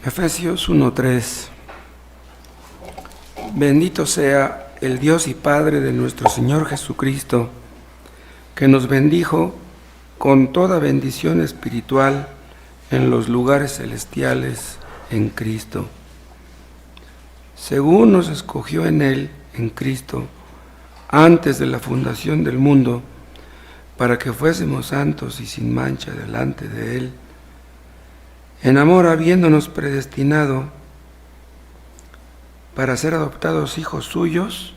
Efesios 1:3. Bendito sea el Dios y Padre de nuestro Señor Jesucristo, que nos bendijo con toda bendición espiritual en los lugares celestiales en Cristo, según nos escogió en Él, en Cristo, antes de la fundación del mundo, para que fuésemos santos y sin mancha delante de Él, en amor habiéndonos predestinado para ser adoptados hijos suyos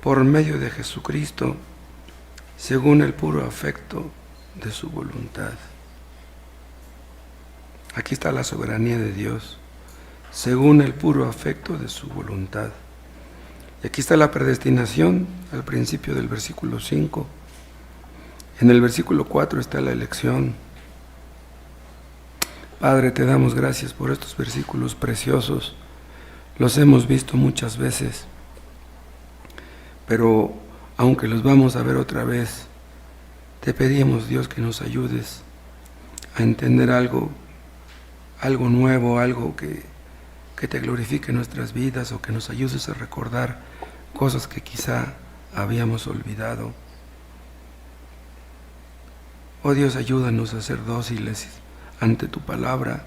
por medio de Jesucristo, según el puro afecto de su voluntad. Aquí está la soberanía de Dios, según el puro afecto de su voluntad. Y aquí está la predestinación al principio del versículo 5. En el versículo 4 está la elección. Padre, te damos gracias por estos versículos preciosos. Los hemos visto muchas veces, pero aunque los vamos a ver otra vez, te pedimos, Dios, que nos ayudes a entender algo nuevo, algo que te glorifique en nuestras vidas, o que nos ayudes a recordar cosas que quizá habíamos olvidado. Oh Dios, ayúdanos a ser dóciles ante tu palabra,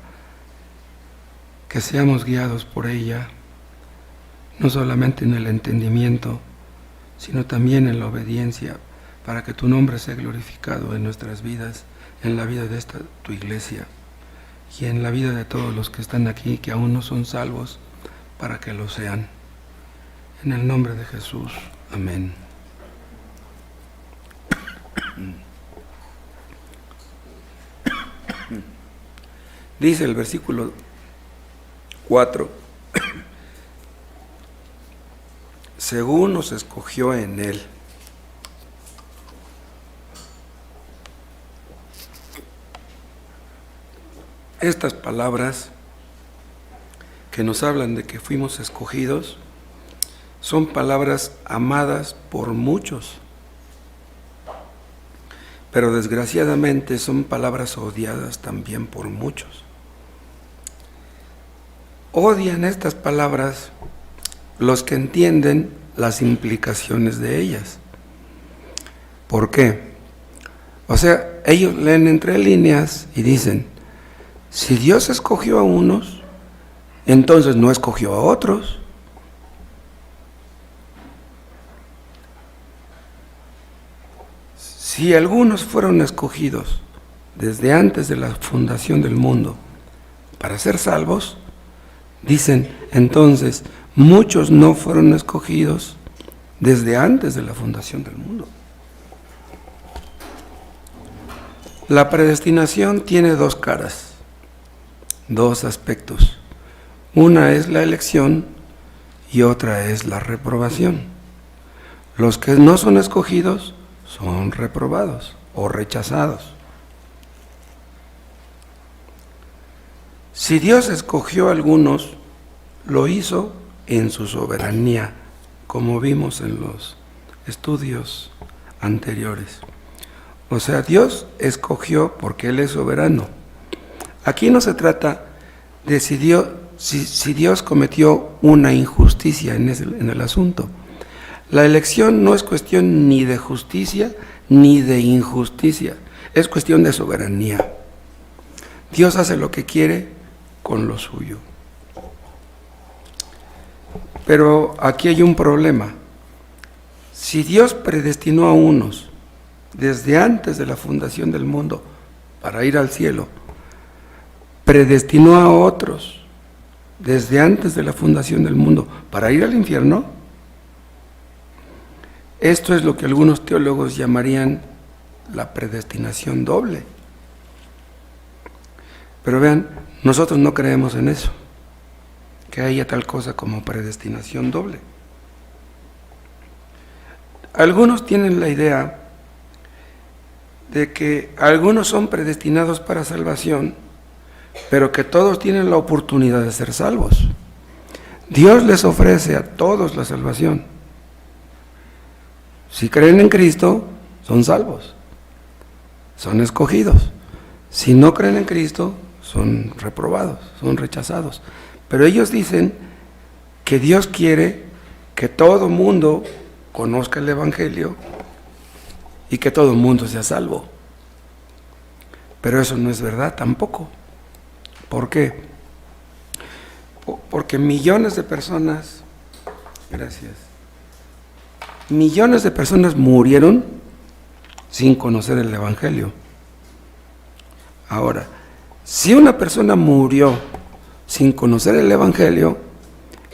que seamos guiados por ella, no solamente en el entendimiento, sino también en la obediencia, para que tu nombre sea glorificado en nuestras vidas, en la vida de esta tu iglesia, y en la vida de todos los que están aquí, que aún no son salvos, para que lo sean. En el nombre de Jesús. Amén. Dice el versículo 4, según nos escogió en Él. Estas palabras que nos hablan de que fuimos escogidos son palabras amadas por muchos, pero desgraciadamente son palabras odiadas también por muchos. Odian estas palabras los que entienden las implicaciones de ellas. ¿Por qué? O sea, ellos leen entre líneas y dicen, si Dios escogió a unos, entonces no escogió a otros. Si algunos fueron escogidos desde antes de la fundación del mundo para ser salvos, dicen, entonces, muchos no fueron escogidos desde antes de la fundación del mundo. La predestinación tiene dos caras, dos aspectos. Una es la elección y otra es la reprobación. Los que no son escogidos son reprobados o rechazados. Si Dios escogió a algunos, lo hizo en su soberanía, como vimos en los estudios anteriores. O sea, Dios escogió porque Él es soberano. Aquí no se trata de si Dios cometió una injusticia en el asunto. La elección no es cuestión ni de justicia ni de injusticia, es cuestión de soberanía. Dios hace lo que quiere con lo suyo. Pero aquí hay un problema. Si Dios predestinó a unos desde antes de la fundación del mundo para ir al cielo, predestinó a otros desde antes de la fundación del mundo para ir al infierno, esto es lo que algunos teólogos llamarían la predestinación doble. Pero vean, nosotros no creemos en eso, que haya tal cosa como predestinación doble. Algunos tienen la idea de que algunos son predestinados para salvación, pero que todos tienen la oportunidad de ser salvos. Dios les ofrece a todos la salvación. Si creen en Cristo, son salvos, son escogidos. Si no creen en Cristo, son reprobados, son rechazados. Pero ellos dicen que Dios quiere que todo mundo conozca el Evangelio y que todo mundo sea salvo. Pero eso no es verdad tampoco. ¿Por qué? Porque millones de personas, millones de personas murieron sin conocer el Evangelio. Ahora, si una persona murió sin conocer el Evangelio,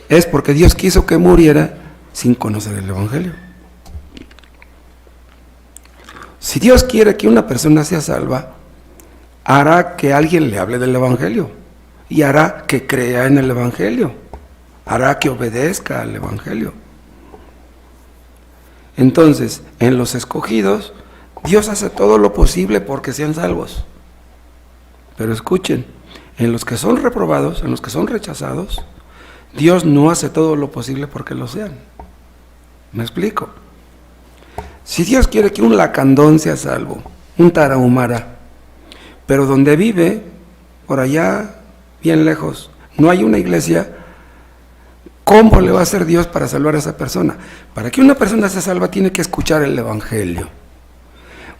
es porque Dios quiso que muriera sin conocer el Evangelio. Si Dios quiere que una persona sea salva, hará que alguien le hable del Evangelio y hará que crea en el Evangelio, hará que obedezca al Evangelio. Entonces, en los escogidos, Dios hace todo lo posible porque sean salvos. Pero escuchen, en los que son reprobados, en los que son rechazados, Dios no hace todo lo posible porque lo sean. ¿Me explico? Si Dios quiere que un lacandón sea salvo, un tarahumara, pero donde vive, por allá, bien lejos, no hay una iglesia, ¿cómo le va a hacer Dios para salvar a esa persona? Para que una persona sea salva tiene que escuchar el Evangelio.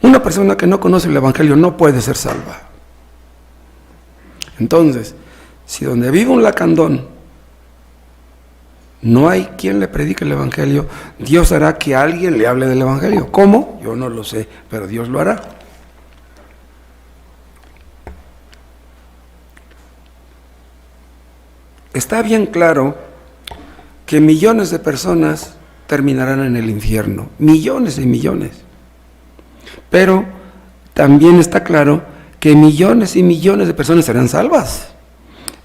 Una persona que no conoce el Evangelio no puede ser salva. Entonces, si donde vive un lacandón no hay quien le predique el Evangelio, Dios hará que alguien le hable del Evangelio. ¿Cómo? Yo no lo sé, pero Dios lo hará. Está bien claro que millones de personas terminarán en el infierno, millones y millones. Pero también está claro que millones y millones de personas serán salvas.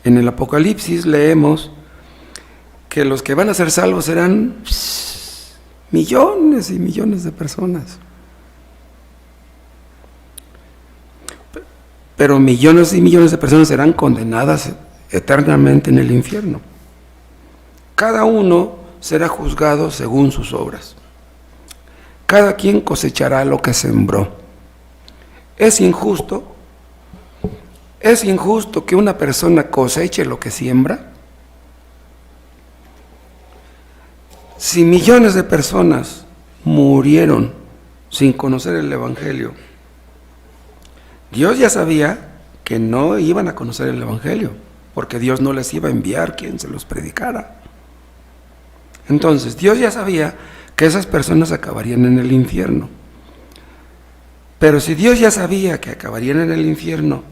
En el Apocalipsis leemos que los que van a ser salvos serán millones y millones de personas. Pero millones y millones de personas serán condenadas eternamente en el infierno. Cada uno será juzgado según sus obras. Cada quien cosechará lo que sembró. Es injusto que una persona coseche lo que siembra. Si millones de personas murieron sin conocer el Evangelio, Dios ya sabía que no iban a conocer el Evangelio, porque Dios no les iba a enviar quien se los predicara. Entonces, Dios ya sabía que esas personas acabarían en el infierno. Pero si Dios ya sabía que acabarían en el infierno,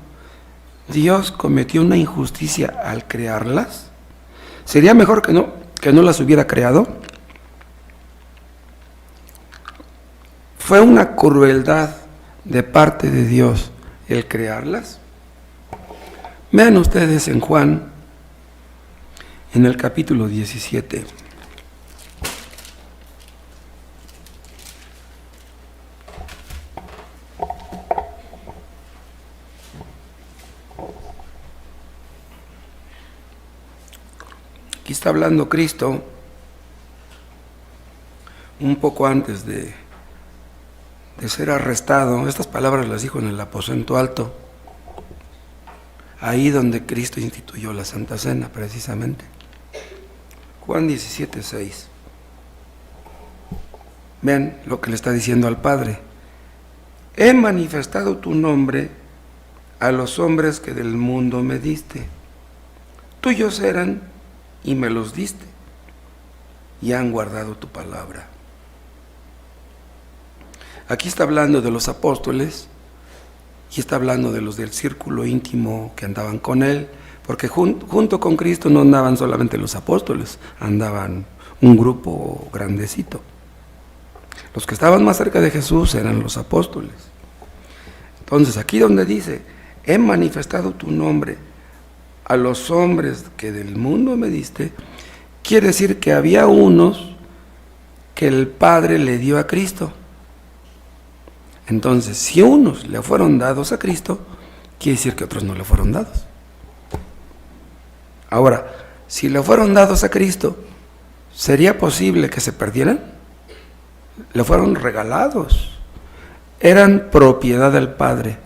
¿Dios cometió una injusticia al crearlas? ¿Sería mejor que no las hubiera creado? ¿Fue una crueldad de parte de Dios el crearlas? Vean ustedes en Juan, en el capítulo 17. Aquí está hablando Cristo un poco antes de ser arrestado. Estas palabras las dijo en el aposento alto, ahí donde Cristo instituyó la Santa Cena precisamente. Juan 17:6. Vean lo que le está diciendo al Padre. He manifestado tu nombre a los hombres que del mundo me diste. Tuyos eran y me los diste, y han guardado tu palabra. Aquí está hablando de los apóstoles, y está hablando de los del círculo íntimo que andaban con él, porque junto con Cristo no andaban solamente los apóstoles, andaban un grupo grandecito. Los que estaban más cerca de Jesús eran los apóstoles. Entonces, aquí donde dice, he manifestado tu nombre a los hombres que del mundo me diste, quiere decir que había unos que el Padre le dio a Cristo. Entonces, si unos le fueron dados a Cristo, quiere decir que otros no le fueron dados. Ahora, si le fueron dados a Cristo, ¿sería posible que se perdieran? Le fueron regalados, eran propiedad del Padre.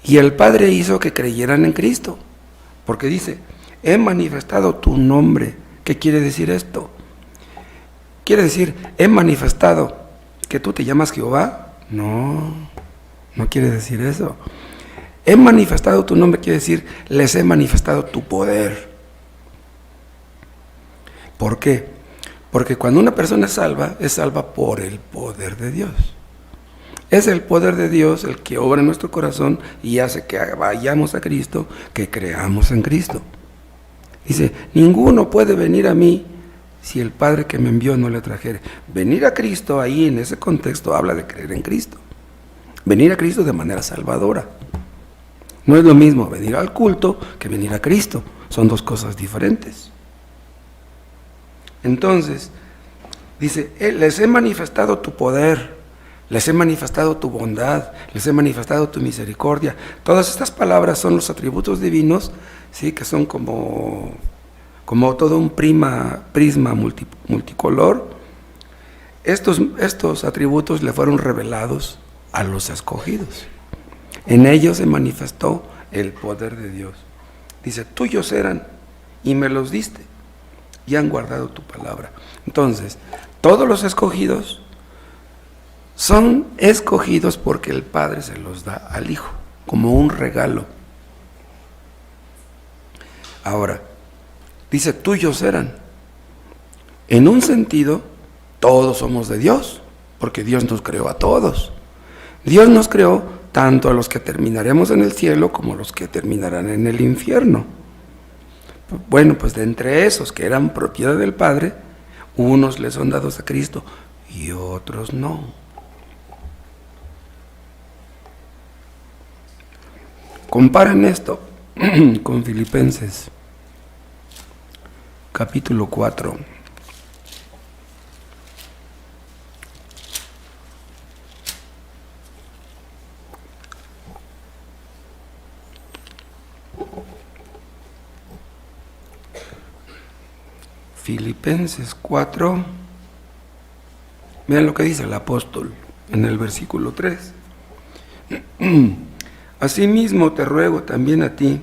Y el Padre hizo que creyeran en Cristo, porque dice, he manifestado tu nombre. ¿Qué quiere decir esto? Quiere decir, he manifestado que tú te llamas Jehová. No, no quiere decir eso. He manifestado tu nombre, quiere decir, les he manifestado tu poder. ¿Por qué? Porque cuando una persona es salva por el poder de Dios. Es el poder de Dios el que obra en nuestro corazón y hace que vayamos a Cristo, que creamos en Cristo. Dice, ninguno puede venir a mí si el Padre que me envió no le trajere. Venir a Cristo ahí en ese contexto habla de creer en Cristo. Venir a Cristo de manera salvadora. No es lo mismo venir al culto que venir a Cristo. Son dos cosas diferentes. Entonces, dice, les he manifestado tu poder, les he manifestado tu bondad, les he manifestado tu misericordia. Todas estas palabras son los atributos divinos, ¿sí? Que son como todo un prisma multicolor. Estos atributos le fueron revelados a los escogidos. En ellos se manifestó el poder de Dios. Dice, tuyos eran y me los diste y han guardado tu palabra. Entonces, todos los escogidos son escogidos porque el Padre se los da al Hijo, como un regalo. Ahora, dice, tuyos eran. En un sentido, todos somos de Dios, porque Dios nos creó a todos. Dios nos creó tanto a los que terminaremos en el cielo como a los que terminarán en el infierno. Bueno, pues de entre esos que eran propiedad del Padre, unos les son dados a Cristo y otros no. Comparen esto con Filipenses, capítulo 4. Filipenses 4, vean lo que dice el apóstol en el versículo 3. Asimismo te ruego también a ti,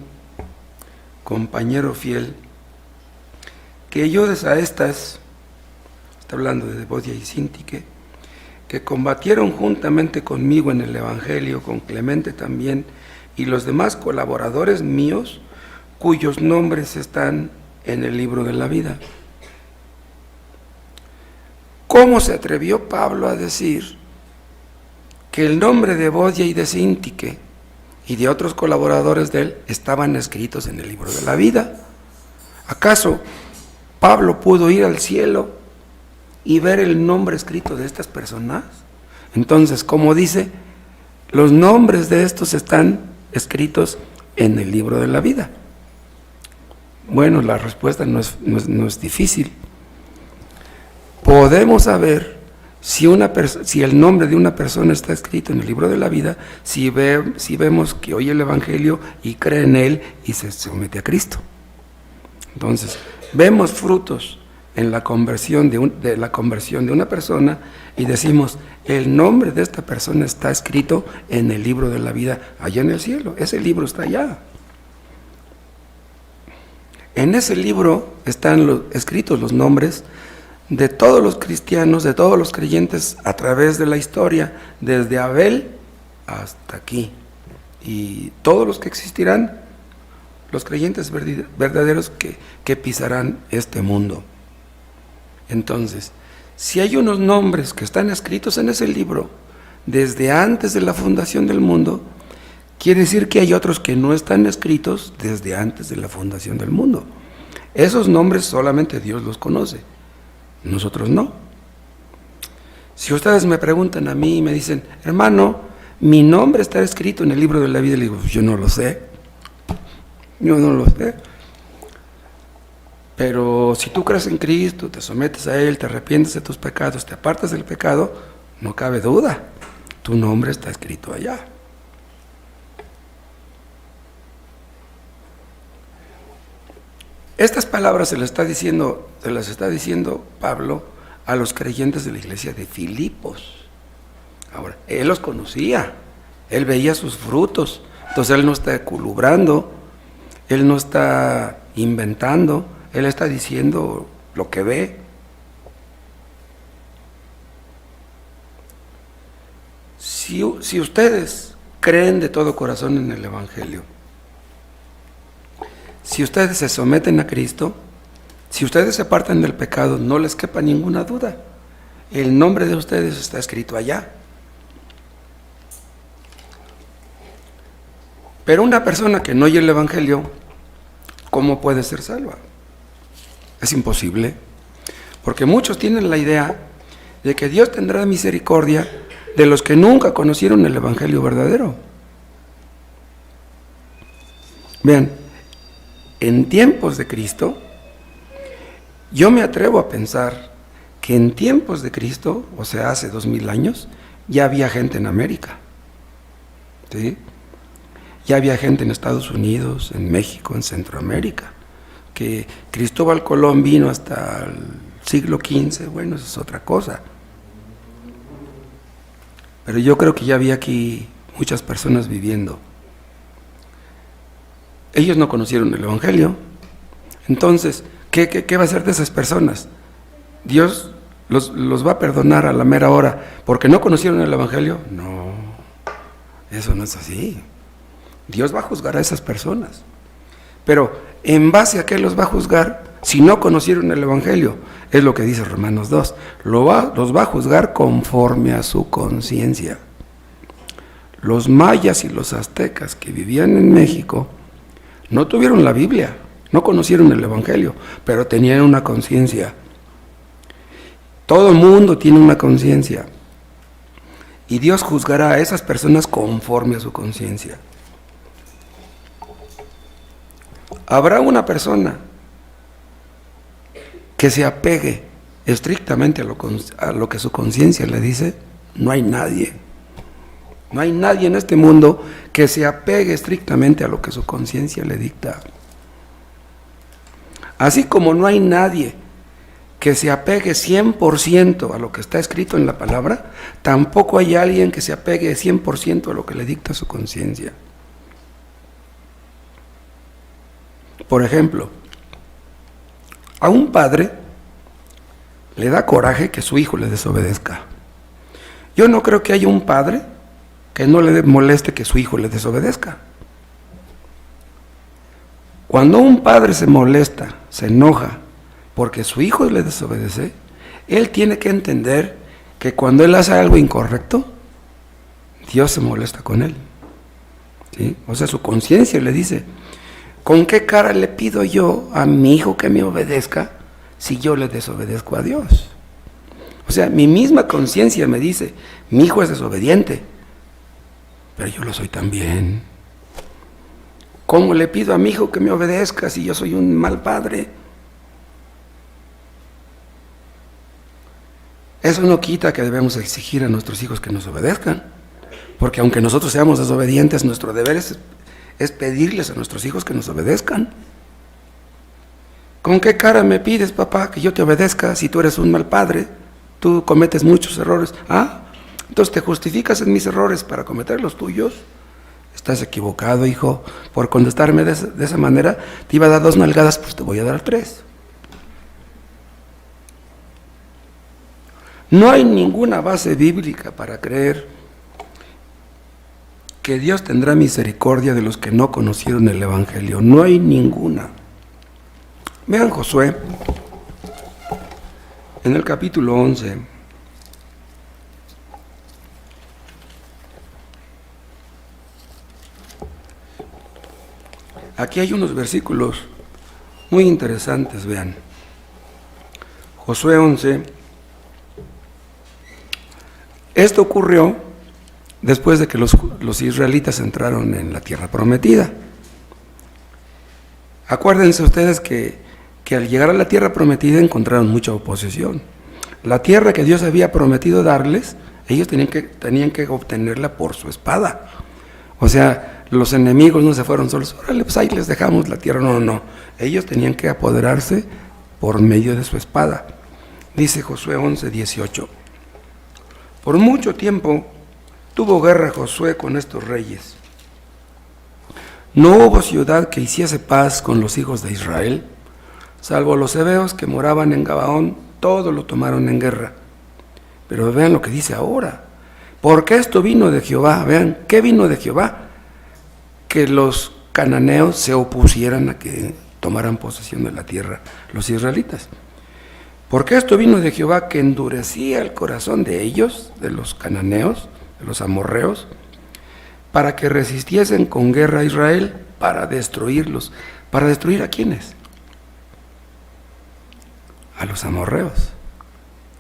compañero fiel, que ayudes a estas, está hablando de Evodia y Síntique, que combatieron juntamente conmigo en el Evangelio, con Clemente también, y los demás colaboradores míos, cuyos nombres están en el libro de la vida. ¿Cómo se atrevió Pablo a decir que el nombre de Evodia y de Síntique y de otros colaboradores de él estaban escritos en el libro de la vida? ¿Acaso Pablo pudo ir al cielo y ver el nombre escrito de estas personas? Entonces, como dice, los nombres de estos están escritos en el libro de la vida. Bueno, la respuesta no es difícil. Podemos saber si el nombre de una persona está escrito en el libro de la vida, si vemos que oye el Evangelio y cree en él y se somete a Cristo. Entonces, vemos frutos en la conversión de la conversión de una persona y decimos, el nombre de esta persona está escrito en el libro de la vida allá en el cielo. Ese libro está allá. En ese libro están escritos los nombres de todos los cristianos, de todos los creyentes a través de la historia, desde Abel hasta aquí. Y todos los que existirán, los creyentes verdaderos que pisarán este mundo. Entonces, si hay unos nombres que están escritos en ese libro desde antes de la fundación del mundo, quiere decir que hay otros que no están escritos desde antes de la fundación del mundo. Esos nombres solamente Dios los conoce, nosotros no. Si ustedes me preguntan a mí y me dicen, hermano, mi nombre está escrito en el libro de la vida, le digo, yo no lo sé. Pero si tú crees en Cristo, te sometes a Él, te arrepientes de tus pecados, te apartas del pecado, no cabe duda, tu nombre está escrito allá. Estas palabras se las está diciendo Pablo a los creyentes de la iglesia de Filipos. Ahora, él los conocía, él veía sus frutos, Entonces Él no está culubrando, Él no está inventando, Él está diciendo lo que ve. Si ustedes creen de todo corazón en el Evangelio, si ustedes se someten a Cristo, si ustedes se apartan del pecado, no les quepa ninguna duda, el nombre de ustedes está escrito allá. Pero una persona que no oye el Evangelio, ¿cómo puede ser salva? Es imposible, porque muchos tienen la idea de que Dios tendrá misericordia de los que nunca conocieron el Evangelio verdadero. Vean, en tiempos de Cristo, yo me atrevo a pensar que en tiempos de Cristo, o sea, hace 2000 años, ya había gente en América, ¿sí? Ya había gente en Estados Unidos, en México, en Centroamérica, que Cristóbal Colón vino hasta el siglo XV, bueno, eso es otra cosa. Pero yo creo que ya había aquí muchas personas viviendo. Ellos no conocieron el Evangelio. Entonces, ¿qué va a hacer de esas personas? ¿Dios los va a perdonar a la mera hora porque no conocieron el Evangelio? No, eso no es así. Dios va a juzgar a esas personas. Pero, ¿en base a qué los va a juzgar si no conocieron el Evangelio? Es lo que dice Romanos 2. Los va a juzgar conforme a su conciencia. Los mayas y los aztecas que vivían en México no tuvieron la Biblia, no conocieron el Evangelio, pero tenían una conciencia. Todo el mundo tiene una conciencia. Y Dios juzgará a esas personas conforme a su conciencia. ¿Habrá una persona que se apegue estrictamente a lo que su conciencia le dice? No hay nadie. No hay nadie en este mundo que se apegue estrictamente a lo que su conciencia le dicta. Así como no hay nadie que se apegue 100% a lo que está escrito en la palabra, tampoco hay alguien que se apegue 100% a lo que le dicta su conciencia. Por ejemplo, a un padre le da coraje que su hijo le desobedezca. Yo no creo que haya un padre que no le moleste que su hijo le desobedezca. Cuando un padre se molesta, se enoja porque su hijo le desobedece, él tiene que entender que cuando él hace algo incorrecto, Dios se molesta con él, ¿sí? O sea, su conciencia le dice: ¿con qué cara le pido yo a mi hijo que me obedezca si yo le desobedezco a Dios? O sea, mi misma conciencia me dice: mi hijo es desobediente, pero yo lo soy también. ¿Cómo le pido a mi hijo que me obedezca si yo soy un mal padre? Eso no quita que debemos exigir a nuestros hijos que nos obedezcan, porque aunque nosotros seamos desobedientes, nuestro deber es pedirles a nuestros hijos que nos obedezcan. ¿Con qué cara me pides, papá, que yo te obedezca si tú eres un mal padre? Tú cometes muchos errores. Entonces te justificas en mis errores para cometer los tuyos. Estás equivocado, hijo. Por contestarme de esa manera, te iba a dar 2 nalgadas, pues te voy a dar 3. No hay ninguna base bíblica para creer que Dios tendrá misericordia de los que no conocieron el Evangelio. No hay ninguna. Vean Josué, en el capítulo 11. Aquí hay unos versículos muy interesantes, vean. Josué 11. Esto ocurrió después de que los israelitas entraron en la tierra prometida. Acuérdense ustedes que al llegar a la tierra prometida encontraron mucha oposición. La tierra que Dios había prometido darles, ellos tenían que obtenerla por su espada. O sea, los enemigos no se fueron solos: órale, pues ahí les dejamos la tierra. No. Ellos tenían que apoderarse por medio de su espada. Dice Josué 11:18. Por mucho tiempo tuvo guerra Josué con estos reyes. No hubo ciudad que hiciese paz con los hijos de Israel, salvo los heveos que moraban en Gabaón, todo lo tomaron en guerra. Pero vean lo que dice ahora. Porque esto vino de Jehová. Vean, ¿qué vino de Jehová? Que los cananeos se opusieran a que tomaran posesión de la tierra los israelitas. Porque esto vino de Jehová, que endurecía el corazón de ellos, de los cananeos, de los amorreos, para que resistiesen con guerra a Israel, para destruirlos. ¿Para destruir a quiénes? A los amorreos.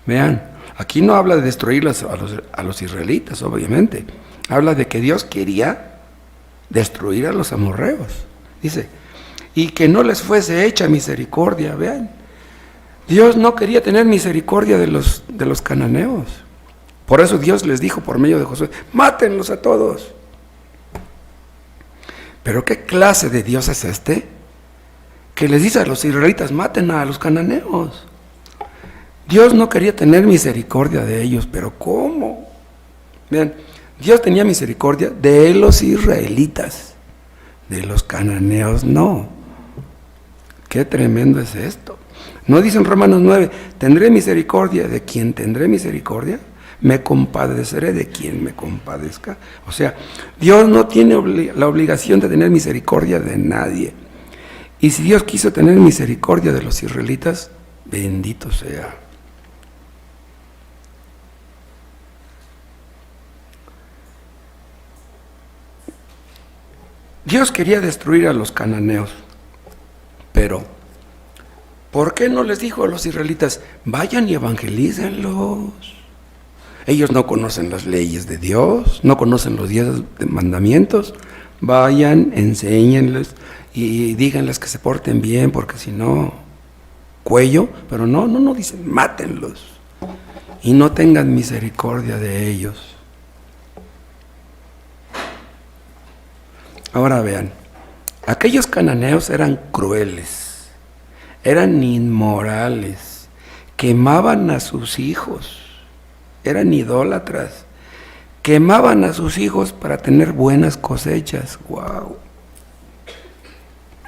Vean, aquí no habla de destruir a los israelitas, obviamente. Habla de que Dios quería destruir a los amorreos. Dice, y que no les fuese hecha misericordia. Vean, Dios no quería tener misericordia de los cananeos. Por eso Dios les dijo por medio de Josué, mátenlos a todos. Pero ¿qué clase de Dios es este? Que les dice a los israelitas, maten a los cananeos. Dios no quería tener misericordia de ellos, pero ¿cómo? Vean, Dios tenía misericordia de los israelitas, de los cananeos no. Qué tremendo es esto. ¿No dice en Romanos 9, tendré misericordia de quien tendré misericordia? Me compadeceré de quien me compadezca. O sea, Dios no tiene la obligación de tener misericordia de nadie. Y si Dios quiso tener misericordia de los israelitas, bendito sea. Dios quería destruir a los cananeos, pero ¿por qué no les dijo a los israelitas, vayan y evangelícenlos? Ellos no conocen las leyes de Dios, no conocen los 10 mandamientos. Vayan, enséñenles y díganles que se porten bien, porque si no, cuello. Pero no dicen, mátenlos y no tengan misericordia de ellos. Ahora vean, aquellos cananeos eran crueles, eran inmorales, quemaban a sus hijos, eran idólatras, quemaban a sus hijos para tener buenas cosechas. ¡Wow!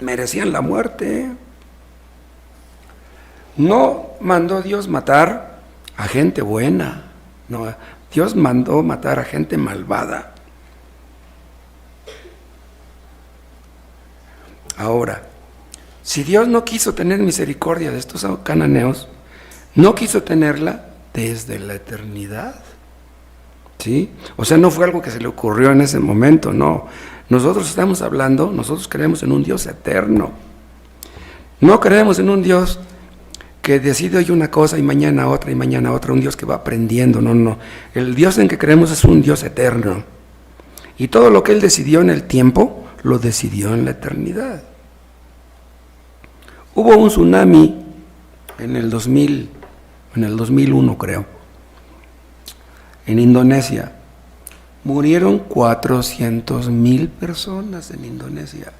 Merecían la muerte. No mandó Dios matar a gente buena, no, Dios mandó matar a gente malvada. Ahora, si Dios no quiso tener misericordia de estos cananeos, no quiso tenerla desde la eternidad. ¿Sí? O sea, no fue algo que se le ocurrió en ese momento, no. Nosotros estamos hablando, nosotros creemos en un Dios eterno. No creemos en un Dios que decide hoy una cosa y mañana otra y mañana otra, un Dios que va aprendiendo, no. El Dios en que creemos es un Dios eterno. Y todo lo que Él decidió en el tiempo, lo decidió en la eternidad. Hubo un tsunami en el 2001 creo, en Indonesia. Murieron 400,000 personas en Indonesia.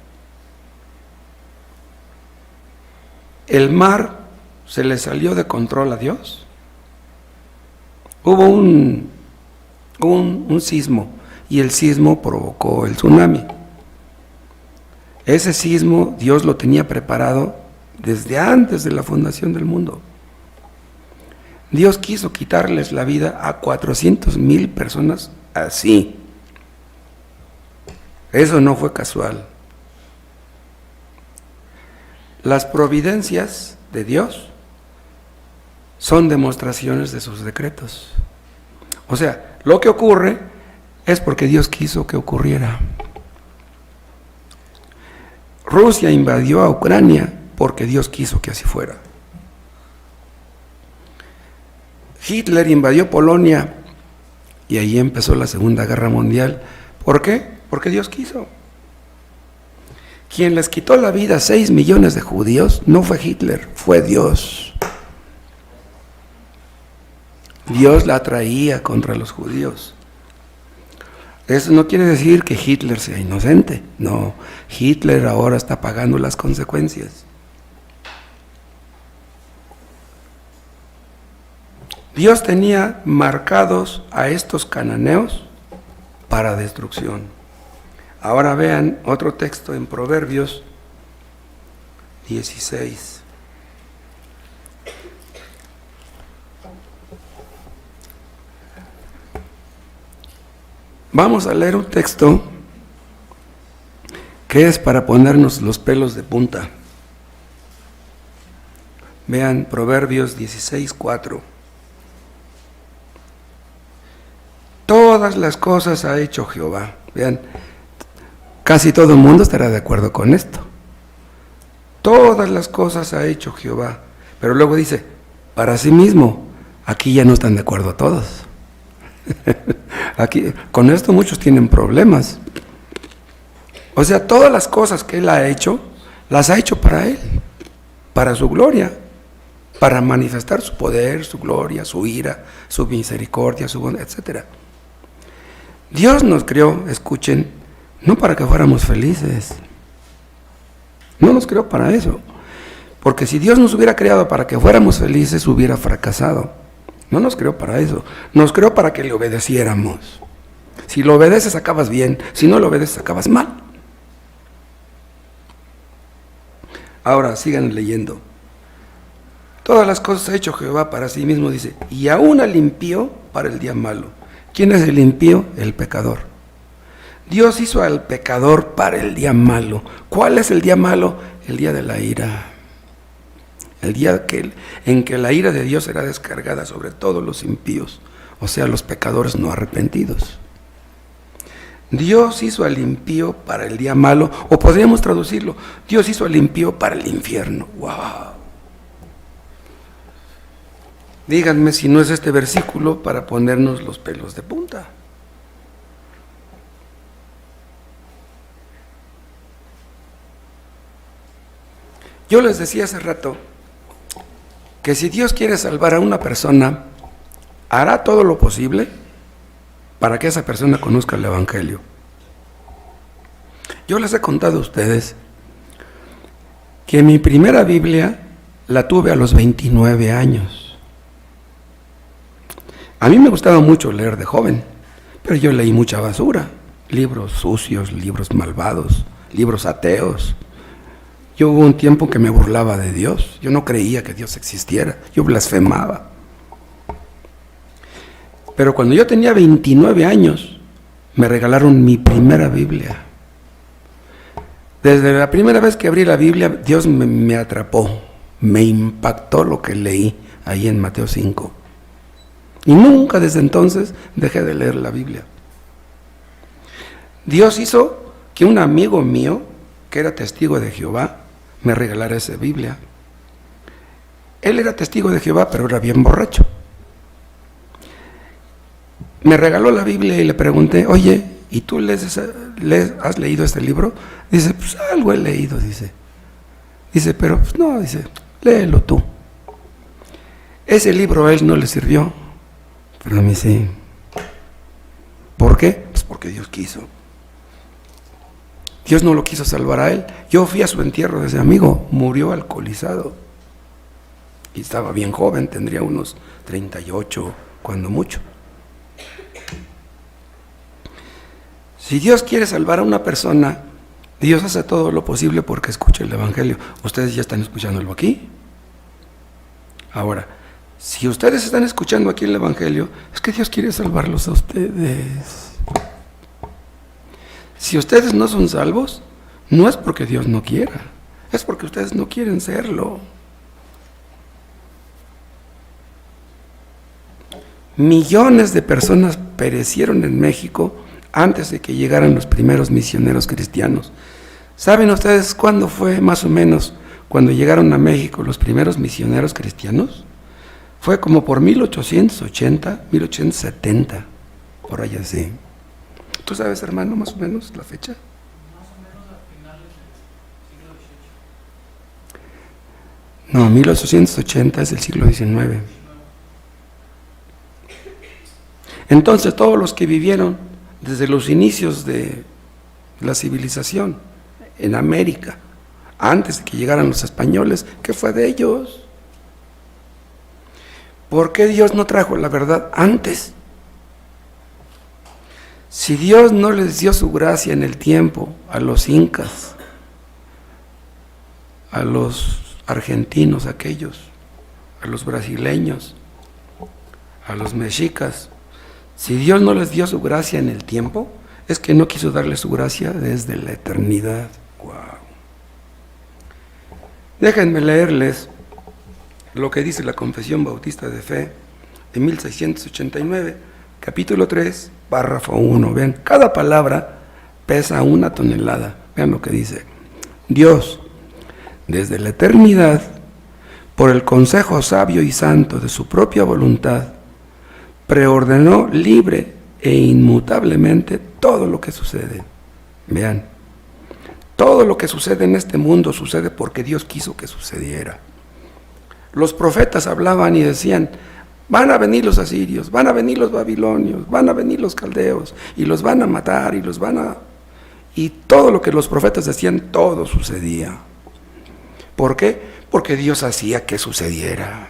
El mar se le salió de control a Dios. Hubo un sismo y el sismo provocó el tsunami. Ese sismo Dios lo tenía preparado desde antes de la fundación del mundo. Dios quiso quitarles la vida a 400,000 personas así. Eso no fue casual. Las providencias de Dios son demostraciones de sus decretos. O sea, lo que ocurre es porque Dios quiso que ocurriera. Rusia invadió a Ucrania porque Dios quiso que así fuera. Hitler invadió Polonia y ahí empezó la Segunda Guerra Mundial. ¿Por qué? Porque Dios quiso. Quien les quitó la vida a 6 millones de judíos no fue Hitler, fue Dios. Dios la traía contra los judíos. Eso no quiere decir que Hitler sea inocente. No, Hitler ahora está pagando las consecuencias. Dios tenía marcados a estos cananeos para destrucción. Ahora vean otro texto en Proverbios 16. Vamos a leer un texto que es para ponernos los pelos de punta. Vean Proverbios 16:4. Todas las cosas ha hecho Jehová. Vean, casi todo el mundo estará de acuerdo con esto. Todas las cosas ha hecho Jehová. Pero luego dice, para sí mismo. Aquí ya no están de acuerdo todos. Aquí, con esto muchos tienen problemas. O sea, todas las cosas que Él ha hecho, las ha hecho para Él, para su gloria, para manifestar su poder, su gloria, su ira, su misericordia, su bondad, etc. Dios nos creó, escuchen, no para que fuéramos felices. No nos creó para eso. Porque si Dios nos hubiera creado para que fuéramos felices, hubiera fracasado. No nos creó para eso. Nos creó para que le obedeciéramos. Si lo obedeces, acabas bien. Si no lo obedeces, acabas mal. Ahora, sigan leyendo. Todas las cosas ha hecho Jehová para sí mismo, dice, y aún al impío para el día malo. ¿Quién es el impío? El pecador. Dios hizo al pecador para el día malo. ¿Cuál es el día malo? El día de la ira. El día en que la ira de Dios será descargada sobre todos los impíos, o sea, los pecadores no arrepentidos. Dios hizo al impío para el día malo, o podríamos traducirlo, Dios hizo al impío para el infierno. ¡Wow! Díganme si no es este versículo para ponernos los pelos de punta. Yo les decía hace rato que si Dios quiere salvar a una persona, hará todo lo posible para que esa persona conozca el Evangelio. Yo les he contado a ustedes que mi primera Biblia la tuve a los 29 años. A mí me gustaba mucho leer de joven, pero yo leí mucha basura, libros sucios, libros malvados, libros ateos. Yo hubo un tiempo que me burlaba de Dios. Yo no creía que Dios existiera. Yo blasfemaba. Pero cuando yo tenía 29 años, me regalaron mi primera Biblia. Desde la primera vez que abrí la Biblia, Dios me atrapó. Me impactó lo que leí ahí en Mateo 5. Y nunca desde entonces dejé de leer la Biblia. Dios hizo que un amigo mío, que era testigo de Jehová, me regalara esa Biblia. Él era testigo de Jehová, pero era bien borracho. Me regaló la Biblia y le pregunté, oye, ¿y tú has leído este libro? Dice, pues algo he leído, dice. Dice, pero pues no, dice, léelo tú. Ese libro a él no le sirvió, pero a mí sí. ¿Por qué? Pues porque Dios quiso. Dios no lo quiso salvar a él. Yo fui a su entierro de ese amigo, murió alcoholizado. Y estaba bien joven, tendría unos 38, cuando mucho. Si Dios quiere salvar a una persona, Dios hace todo lo posible porque escuche el Evangelio. ¿Ustedes ya están escuchándolo aquí? Ahora, si ustedes están escuchando aquí el Evangelio, es que Dios quiere salvarlos a ustedes. Si ustedes no son salvos, no es porque Dios no quiera, es porque ustedes no quieren serlo. Millones de personas perecieron en México antes de que llegaran los primeros misioneros cristianos. ¿Saben ustedes cuándo fue más o menos cuando llegaron a México los primeros misioneros cristianos? Fue como por 1880, 1870, por allá así. ¿Tú sabes, hermano, más o menos la fecha? Más o menos a finales del siglo XVIII. No, 1880 es del siglo XIX. Entonces todos los que vivieron desde los inicios de la civilización en América, antes de que llegaran los españoles, ¿qué fue de ellos? ¿Por qué Dios no trajo la verdad antes? Si Dios no les dio su gracia en el tiempo a los incas, a los argentinos aquellos, a los brasileños, a los mexicas, si Dios no les dio su gracia en el tiempo, es que no quiso darles su gracia desde la eternidad. ¡Wow! Déjenme leerles lo que dice la Confesión Bautista de Fe de 1689, capítulo 3, párrafo 1. Vean, cada palabra pesa 1 tonelada. Vean lo que dice. Dios, desde la eternidad, por el consejo sabio y santo de su propia voluntad, preordenó libre e inmutablemente todo lo que sucede. Vean, todo lo que sucede en este mundo sucede porque Dios quiso que sucediera. Los profetas hablaban y decían, van a venir los asirios, van a venir los babilonios, van a venir los caldeos, y los van a matar, y los van a... Y todo lo que los profetas decían, todo sucedía. ¿Por qué? Porque Dios hacía que sucediera.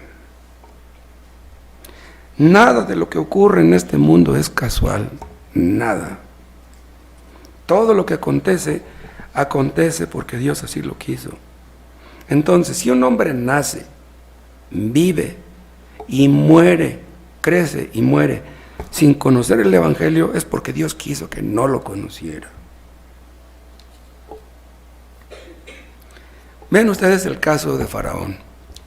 Nada de lo que ocurre en este mundo es casual, nada. Todo lo que acontece, acontece porque Dios así lo quiso. Entonces, si un hombre nace, vive y muere, crece y muere sin conocer el Evangelio, es porque Dios quiso que no lo conociera. Ven ustedes el caso de Faraón.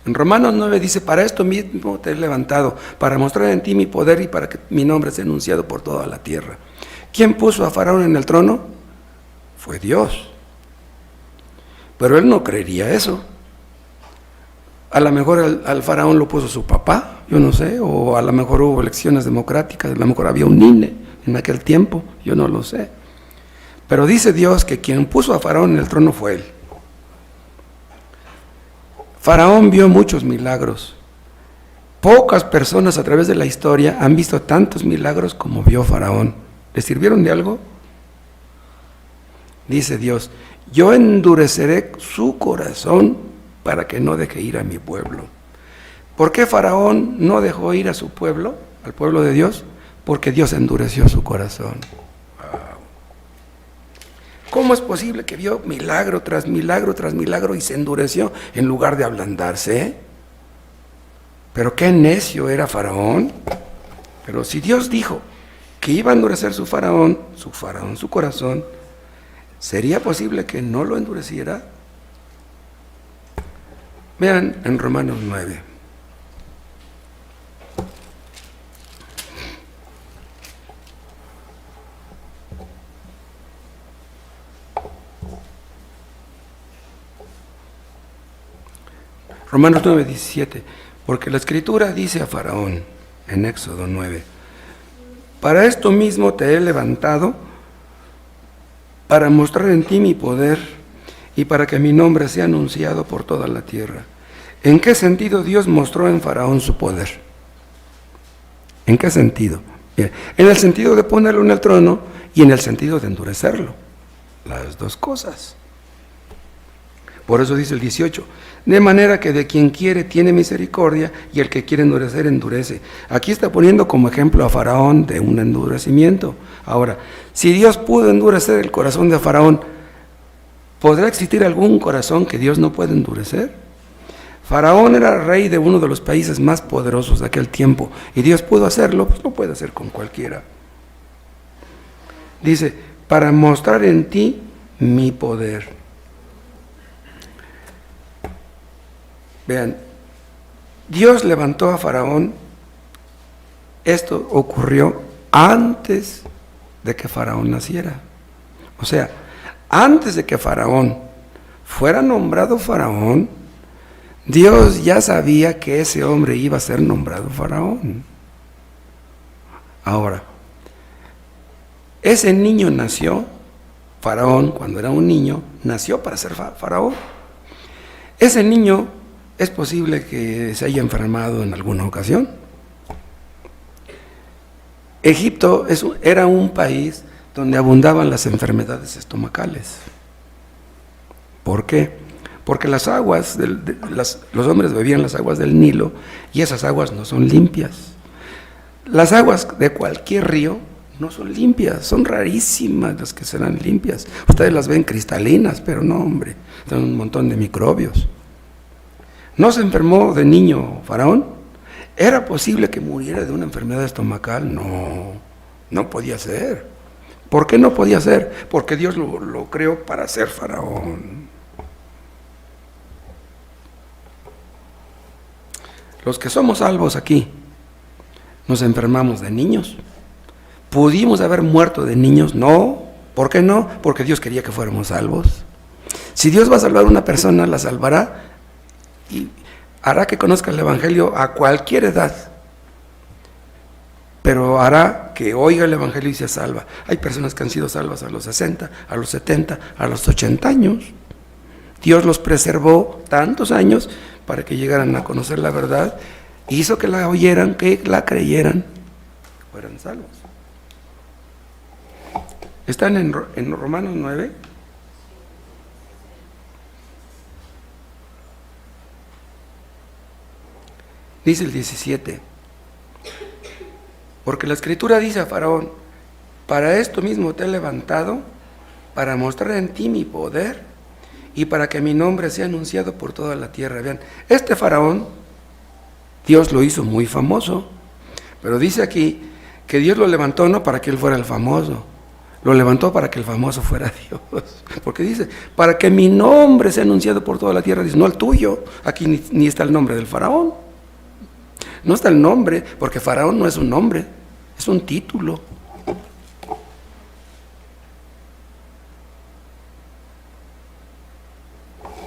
En Romanos 9 dice, para esto mismo te he levantado, para mostrar en ti mi poder y para que mi nombre sea anunciado por toda la tierra. ¿Quién puso a Faraón en el trono? Fue Dios. Pero él no creería eso. A lo mejor al Faraón lo puso su papá, yo no sé, o a lo mejor hubo elecciones democráticas, a lo mejor había un INE en aquel tiempo, yo no lo sé. Pero dice Dios que quien puso a Faraón en el trono fue él. Faraón vio muchos milagros. Pocas personas a través de la historia han visto tantos milagros como vio Faraón. ¿Le sirvieron de algo? Dice Dios, yo endureceré su corazón para que no deje ir a mi pueblo. ¿Por qué Faraón no dejó ir a su pueblo, al pueblo de Dios? Porque Dios endureció su corazón. ¿Cómo es posible que vio milagro tras milagro tras milagro y se endureció en lugar de ablandarse? Pero qué necio era Faraón. Pero si Dios dijo que iba a endurecer su corazón, ¿sería posible que no lo endureciera? Vean en Romanos 9. Romanos 9, 17, porque la Escritura dice a Faraón, en Éxodo 9, para esto mismo te he levantado, para mostrar en ti mi poder y para que mi nombre sea anunciado por toda la tierra. ¿En qué sentido Dios mostró en Faraón su poder? ¿En qué sentido? Bien, en el sentido de ponerlo en el trono y en el sentido de endurecerlo. Las dos cosas. Por eso dice el 18, de manera que de quien quiere tiene misericordia y el que quiere endurecer, endurece. Aquí está poniendo como ejemplo a Faraón de un endurecimiento. Ahora, si Dios pudo endurecer el corazón de Faraón, ¿podrá existir algún corazón que Dios no pueda endurecer? Faraón era rey de uno de los países más poderosos de aquel tiempo y Dios pudo hacerlo, pues lo puede hacer con cualquiera. Dice, para mostrar en ti mi poder. Vean, Dios levantó a Faraón, esto ocurrió antes de que Faraón naciera. O sea, antes de que Faraón fuera nombrado Faraón, Dios ya sabía que ese hombre iba a ser nombrado Faraón. Ahora, ese niño nació, Faraón, cuando era un niño, nació para ser Faraón. Ese niño es posible que se haya enfermado en alguna ocasión. Egipto era un país donde abundaban las enfermedades estomacales. ¿Por qué? Porque las aguas, los hombres bebían las aguas del Nilo y esas aguas no son limpias. Las aguas de cualquier río no son limpias, son rarísimas las que serán limpias. Ustedes las ven cristalinas, pero no, hombre, son un montón de microbios. ¿No se enfermó de niño Faraón? ¿Era posible que muriera de una enfermedad estomacal? No, no podía ser. ¿Por qué no podía ser? Porque Dios lo creó para ser Faraón. Los que somos salvos aquí, nos enfermamos de niños. ¿Pudimos haber muerto de niños? No. ¿Por qué no? Porque Dios quería que fuéramos salvos. Si Dios va a salvar a una persona, la salvará y hará que conozca el Evangelio a cualquier edad. Pero hará que oiga el Evangelio y se salva. Hay personas que han sido salvas a los 60, a los 70, a los 80 años. Dios los preservó tantos años para que llegaran a conocer la verdad. Hizo que la oyeran, que la creyeran, fueran salvos. ¿Están en Romanos 9? Dice el 17. Porque la Escritura dice a Faraón: para esto mismo te he levantado, para mostrar en ti mi poder y para que mi nombre sea anunciado por toda la tierra. Vean, este Faraón, Dios lo hizo muy famoso, pero dice aquí que Dios lo levantó no para que él fuera el famoso, lo levantó para que el famoso fuera Dios, porque dice, para que mi nombre sea anunciado por toda la tierra, dice, no el tuyo. Aquí ni está el nombre del Faraón, no está el nombre, porque Faraón no es un nombre, es un título.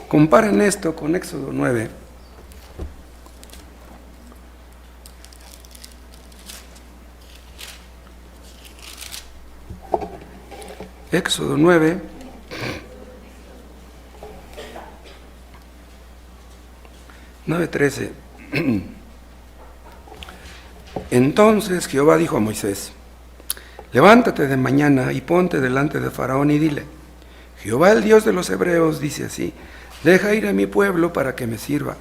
Comparen esto con Éxodo 9. Éxodo 9, (9:13). Entonces Jehová dijo a Moisés: levántate de mañana y ponte delante de Faraón y dile: Jehová, el Dios de los hebreos, dice así: deja ir a mi pueblo para que me sirva,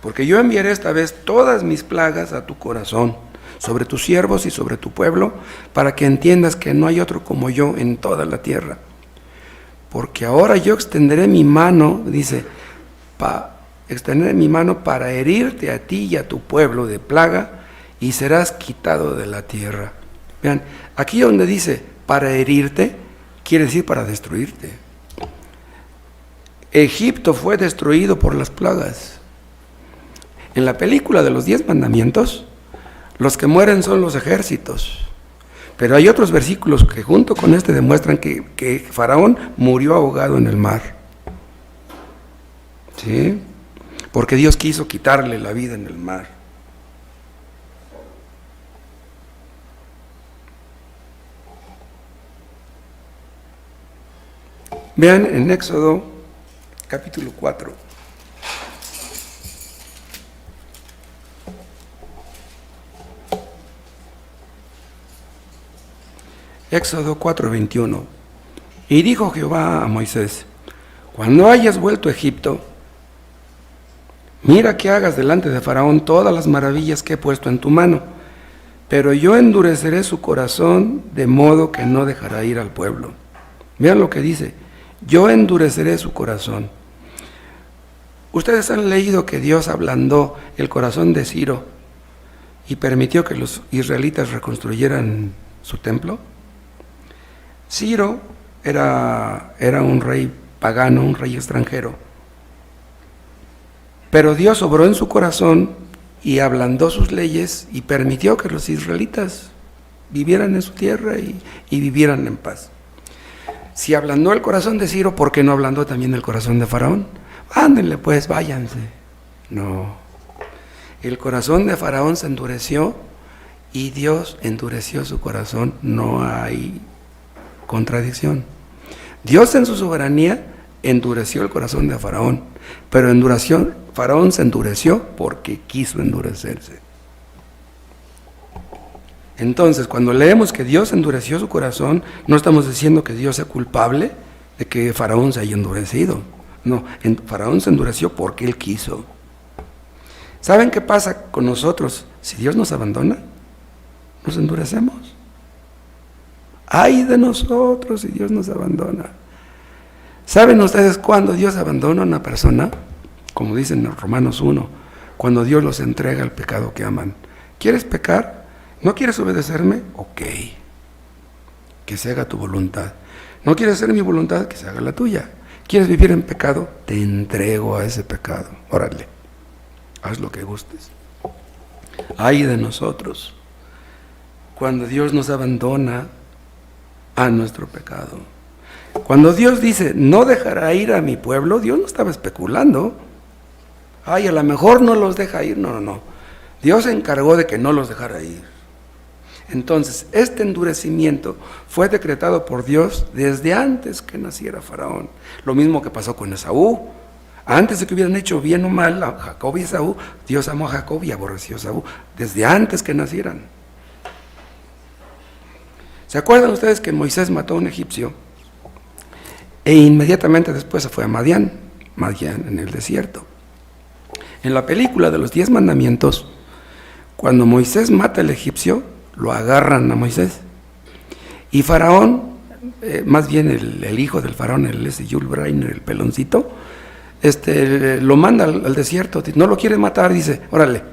porque yo enviaré esta vez todas mis plagas a tu corazón, sobre tus siervos y sobre tu pueblo, para que entiendas que no hay otro como yo en toda la tierra. Porque ahora yo extenderé mi mano, dice, extenderé mi mano para herirte a ti y a tu pueblo de plaga, y serás quitado de la tierra. Vean, aquí donde dice para herirte, quiere decir para destruirte. Egipto fue destruido por las plagas. En la película de los 10 mandamientos, los que mueren son los ejércitos. Pero hay otros versículos que junto con este demuestran que Faraón murió ahogado en el mar. ¿Sí? Porque Dios quiso quitarle la vida en el mar. Vean en Éxodo capítulo 4. Éxodo 4:21. Y dijo Jehová a Moisés: cuando hayas vuelto a Egipto, mira que hagas delante de Faraón todas las maravillas que he puesto en tu mano, pero yo endureceré su corazón de modo que no dejará ir al pueblo. Vean lo que dice: yo endureceré su corazón. Ustedes han leído que Dios ablandó el corazón de Ciro y permitió que los israelitas reconstruyeran su templo. Ciro era un rey pagano, un rey extranjero, pero Dios obró en su corazón y ablandó sus leyes y permitió que los israelitas vivieran en su tierra y vivieran en paz. Si ablandó el corazón de Ciro, ¿por qué no ablandó también el corazón de Faraón? Ándenle pues, váyanse. No, el corazón de Faraón se endureció y Dios endureció su corazón. No hay contradicción. Dios en su soberanía endureció el corazón de Faraón, pero Faraón se endureció porque quiso endurecerse. Entonces, cuando leemos que Dios endureció su corazón, no estamos diciendo que Dios sea culpable de que Faraón se haya endurecido. No, Faraón se endureció porque él quiso. ¿Saben qué pasa con nosotros? Si Dios nos abandona, nos endurecemos. ¡Ay de nosotros si Dios nos abandona! ¿Saben ustedes cuándo Dios abandona a una persona? Como dicen en Romanos 1, cuando Dios los entrega al pecado que aman. ¿Quieres pecar? ¿No quieres obedecerme? Ok, que se haga tu voluntad. ¿No quieres hacer mi voluntad? Que se haga la tuya. ¿Quieres vivir en pecado? Te entrego a ese pecado. Órale, haz lo que gustes. Ay de nosotros cuando Dios nos abandona a nuestro pecado. Cuando Dios dice, no dejará ir a mi pueblo, Dios no estaba especulando. Ay, a lo mejor no los deja ir. No. Dios se encargó de que no los dejara ir. Entonces, este endurecimiento fue decretado por Dios desde antes que naciera Faraón. Lo mismo que pasó con Esaú. Antes de que hubieran hecho bien o mal a Jacob y Esaú, Dios amó a Jacob y aborreció a Esaú, desde antes que nacieran. ¿Se acuerdan ustedes que Moisés mató a un egipcio? E inmediatamente después se fue a Madián en el desierto. En la película de los 10 mandamientos, cuando Moisés mata al egipcio, lo agarran a Moisés. Y Faraón, más bien el hijo del faraón, Jules Brainer, el peloncito, lo manda al desierto. No lo quiere matar, dice, órale,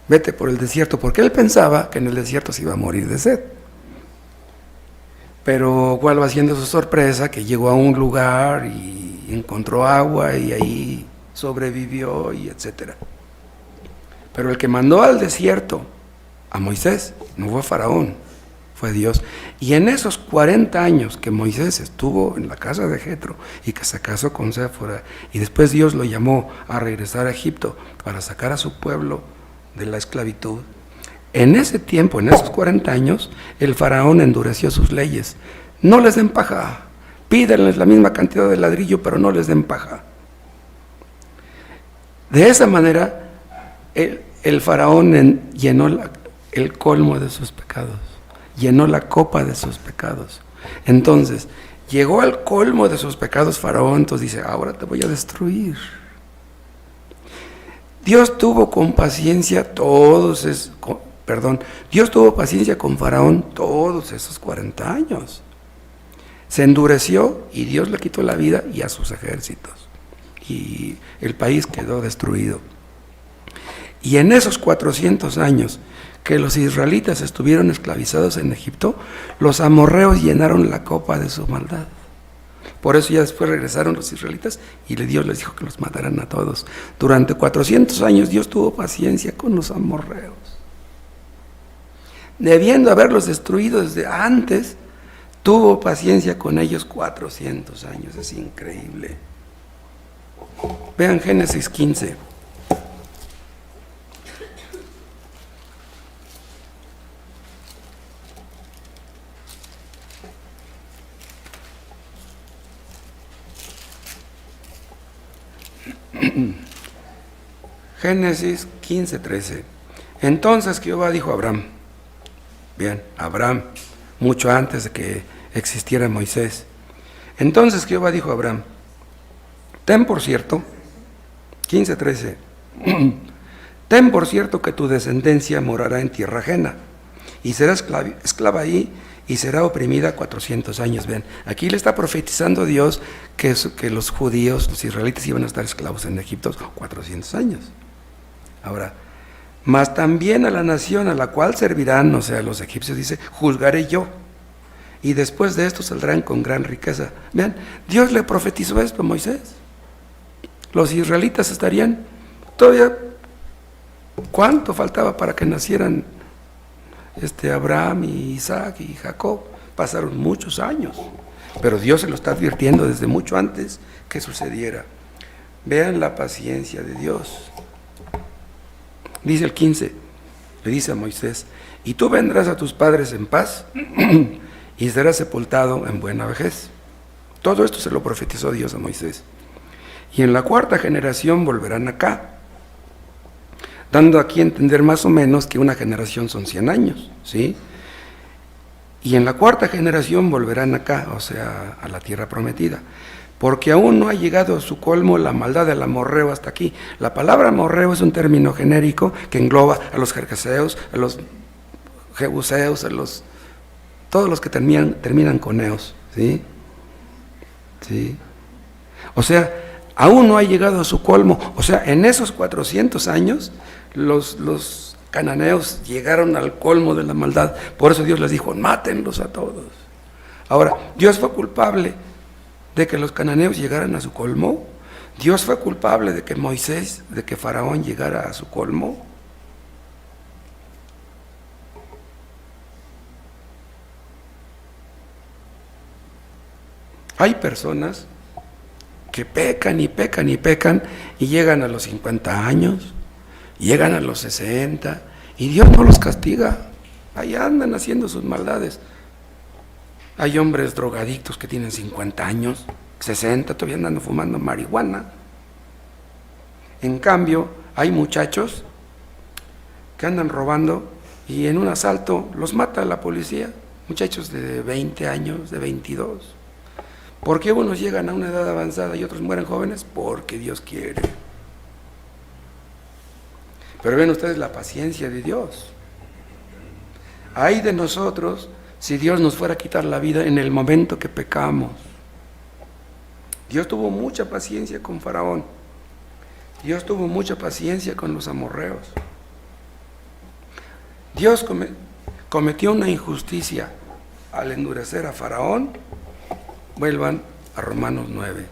vete por el desierto, porque él pensaba que en el desierto se iba a morir de sed. Pero cuál va siendo su sorpresa, que llegó a un lugar y encontró agua y ahí sobrevivió y etcétera. Pero el que mandó al desierto a Moisés no fue Faraón, fue Dios. Y en esos 40 años que Moisés estuvo en la casa de Jetro y que se casó con Séfora, y después Dios lo llamó a regresar a Egipto para sacar a su pueblo de la esclavitud, en ese tiempo, en esos 40 años, el faraón endureció sus leyes. No les den paja, pídenles la misma cantidad de ladrillo, pero no les den paja. De esa manera, el faraón llenó el colmo de sus pecados, llenó la copa de sus pecados. Entonces, llegó al colmo de sus pecados Faraón, entonces dice, ahora te voy a destruir. Dios tuvo paciencia con Faraón todos esos 40 años. Se endureció y Dios le quitó la vida y a sus ejércitos. Y el país quedó destruido. Y en esos 400 años que los israelitas estuvieron esclavizados en Egipto, los amorreos llenaron la copa de su maldad. Por eso ya después regresaron los israelitas y Dios les dijo que los mataran a todos. Durante 400 años Dios tuvo paciencia con los amorreos. Debiendo haberlos destruido desde antes, tuvo paciencia con ellos 400 años. Es increíble. Vean Génesis 15. Génesis 15:13. Entonces Jehová dijo a Abraham, bien, Abraham, mucho antes de que existiera Moisés. Entonces Jehová dijo a Abraham, ten por cierto, 15:13, ten por cierto que tu descendencia morará en tierra ajena, y será esclava ahí, y será oprimida 400 años. Ven, aquí le está profetizando Dios que los judíos, los israelitas, iban a estar esclavos en Egipto 400 años. Ahora, mas también a la nación a la cual servirán, o sea, los egipcios, dice, juzgaré yo, y después de esto saldrán con gran riqueza. Vean, Dios le profetizó esto a Moisés. Los israelitas estarían todavía, ¿cuánto faltaba para que nacieran Abraham y Isaac y Jacob? Pasaron muchos años, pero Dios se lo está advirtiendo desde mucho antes que sucediera. Vean la paciencia de Dios. Dice el 15, le dice a Moisés, y tú vendrás a tus padres en paz y serás sepultado en buena vejez. Todo esto se lo profetizó Dios a Moisés. Y en la 4ª generación volverán acá, dando aquí a entender más o menos que una generación son 100 años, ¿sí? Y en la 4ª generación volverán acá, o sea, a la tierra prometida, porque aún no ha llegado a su colmo la maldad del amorreo hasta aquí. La palabra amorreo es un término genérico que engloba a los jerjeseos, a los jebuseos, a los Todos los que terminan con eos, ¿sí? ¿Sí? O sea, aún no ha llegado a su colmo. O sea, en esos 400 años, los cananeos llegaron al colmo de la maldad. Por eso Dios les dijo, mátenlos a todos. Ahora, ¿Dios fue culpable de que los cananeos llegaran a su colmo? ¿Dios fue culpable de que Moisés, de que Faraón llegara a su colmo? Hay personas que pecan y pecan y pecan y llegan a los 50 años, llegan a los 60 y Dios no los castiga. Ahí andan haciendo sus maldades. Hay hombres drogadictos que tienen 50 años, 60, todavía andan fumando marihuana. En cambio, hay muchachos que andan robando y en un asalto los mata la policía. Muchachos de 20 años, de 22. ¿Por qué unos llegan a una edad avanzada y otros mueren jóvenes? Porque Dios quiere. Pero ven ustedes la paciencia de Dios. Ay de nosotros si Dios nos fuera a quitar la vida en el momento que pecamos. Dios tuvo mucha paciencia con Faraón. Dios tuvo mucha paciencia con los amorreos. Dios cometió una injusticia al endurecer a Faraón. Vuelvan a Romanos 9.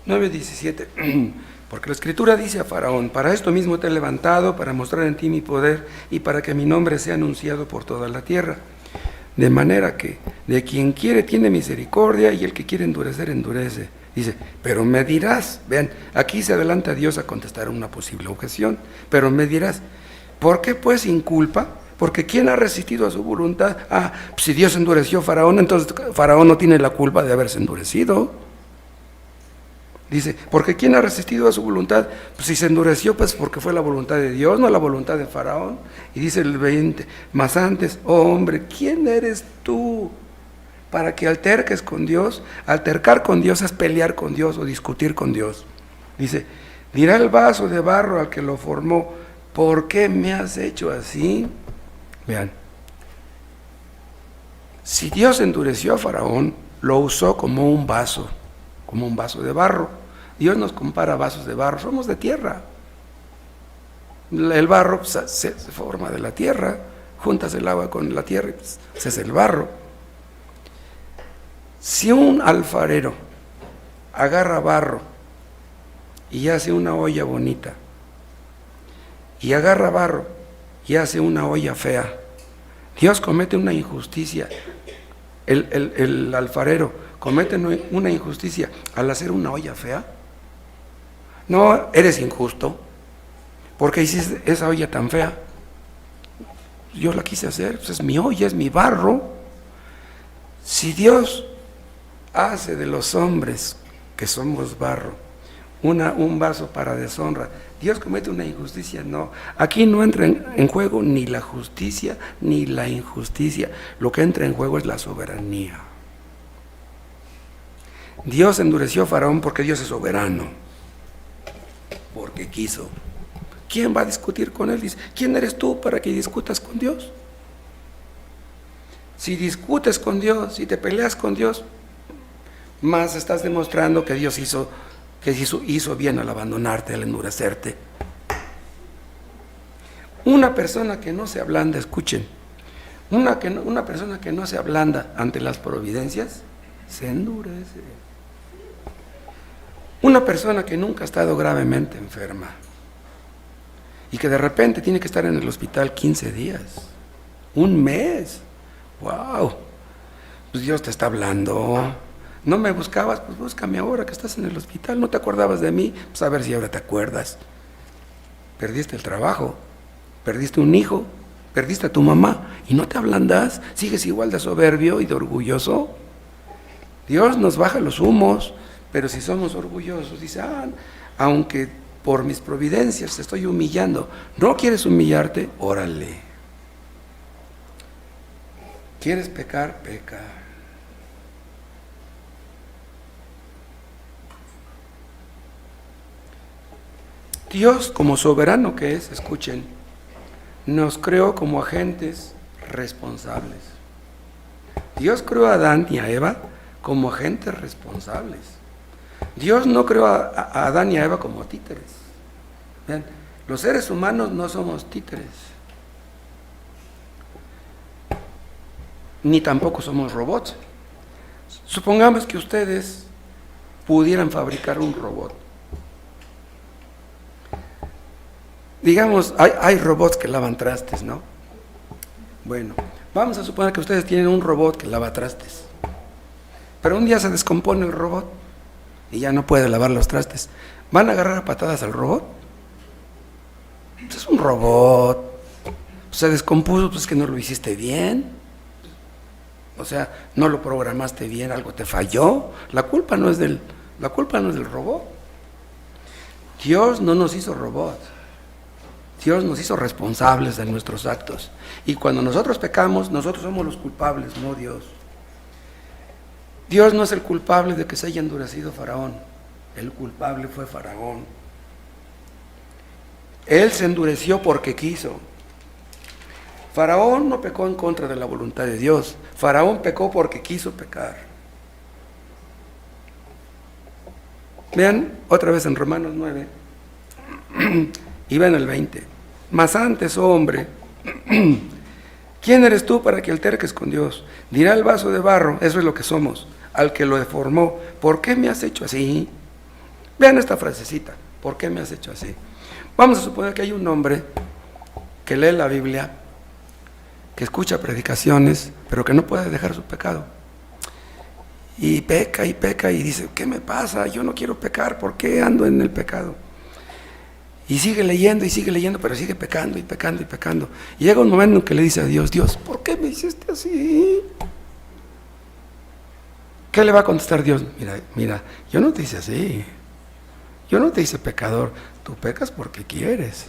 Nueve 17. Porque la Escritura dice a Faraón, para esto mismo te he levantado, para mostrar en ti mi poder y para que mi nombre sea anunciado por toda la tierra. De manera que de quien quiere tiene misericordia y el que quiere endurecer, endurece. Dice, pero me dirás, vean, aquí se adelanta Dios a contestar una posible objeción, pero me dirás, ¿por qué pues sin culpa? Porque ¿quién ha resistido a su voluntad? Si Dios endureció a Faraón, entonces Faraón no tiene la culpa de haberse endurecido. Dice, porque ¿quién ha resistido a su voluntad? Pues si se endureció, pues porque fue la voluntad de Dios, no la voluntad de Faraón. Y dice el 20, más antes, oh hombre, ¿quién eres tú para que alterques con Dios? Altercar con Dios es pelear con Dios o discutir con Dios. Dice, dirá el vaso de barro al que lo formó, ¿por qué me has hecho así? Vean, si Dios endureció a Faraón, lo usó como un vaso de barro. Dios nos compara vasos de barro, somos de tierra. El barro pues, se forma de la tierra, juntas el agua con la tierra y pues, se hace el barro. Si un alfarero agarra barro y hace una olla bonita, y agarra barro y hace una olla fea, Dios comete una injusticia. El alfarero comete una injusticia al hacer una olla fea. No, eres injusto, porque hiciste esa olla tan fea. Yo la quise hacer, pues es mi olla, es mi barro. Si Dios hace de los hombres que somos barro un vaso para deshonra, ¿Dios comete una injusticia? No. Aquí no entra en juego ni la justicia ni la injusticia. Lo que entra en juego es la soberanía. Dios endureció a Faraón porque Dios es soberano, porque quiso. ¿Quién va a discutir con él? Dice, ¿quién eres tú para que discutas con Dios? Si discutes con Dios, si te peleas con Dios, más estás demostrando que Dios hizo bien al abandonarte, al endurecerte. Una persona que no se ablanda, escuchen, una persona que no se ablanda ante las providencias, se endurece. Una persona que nunca ha estado gravemente enferma y que de repente tiene que estar en el hospital 15 días, un mes, wow, pues Dios te está hablando. No me buscabas, pues búscame ahora que estás en el hospital. No te acordabas de mí, pues a ver si ahora te acuerdas. Perdiste el trabajo, perdiste un hijo, perdiste a tu mamá y no te ablandas, sigues igual de soberbio y de orgulloso. Dios nos baja los humos, pero si somos orgullosos, dice, aunque por mis providencias te estoy humillando, ¿no quieres humillarte? Órale. ¿Quieres pecar? Peca. Dios, como soberano que es, escuchen, nos creó como agentes responsables. Dios creó a Adán y a Eva como agentes responsables. Dios no creó a Adán y a Eva como títeres. Vean, los seres humanos no somos títeres, ni tampoco somos robots. Supongamos que ustedes pudieran fabricar un robot. Digamos, hay robots que lavan trastes, ¿no? Bueno, vamos a suponer que ustedes tienen un robot que lava trastes, pero un día se descompone el robot y ya no puede lavar los trastes. ¿Van a agarrar a patadas al robot? Pues es un robot, se descompuso, pues es que no lo hiciste bien, o sea, no lo programaste bien, algo te falló. La culpa no es del robot. Dios no nos hizo robots. Dios nos hizo responsables de nuestros actos. Y cuando nosotros pecamos, nosotros somos los culpables, no Dios. Dios no es el culpable de que se haya endurecido Faraón. El culpable fue Faraón. Él se endureció porque quiso. Faraón no pecó en contra de la voluntad de Dios. Faraón pecó porque quiso pecar. Vean otra vez en Romanos 9 y vean el 20. Mas antes, oh hombre, ¿quién eres tú para que alterques con Dios? Dirá el vaso de barro, eso es lo que somos, al que lo deformó, ¿por qué me has hecho así? Vean esta frasecita, ¿por qué me has hecho así? Vamos a suponer que hay un hombre que lee la Biblia, que escucha predicaciones, pero que no puede dejar su pecado. Y peca y dice, ¿qué me pasa? Yo no quiero pecar, ¿por qué ando en el pecado? Y sigue leyendo, pero sigue pecando y pecando y pecando. Y llega un momento en que le dice a Dios, Dios, ¿por qué me hiciste así? ¿Qué le va a contestar Dios? Mira, yo no te hice así. Yo no te hice pecador. Tú pecas porque quieres.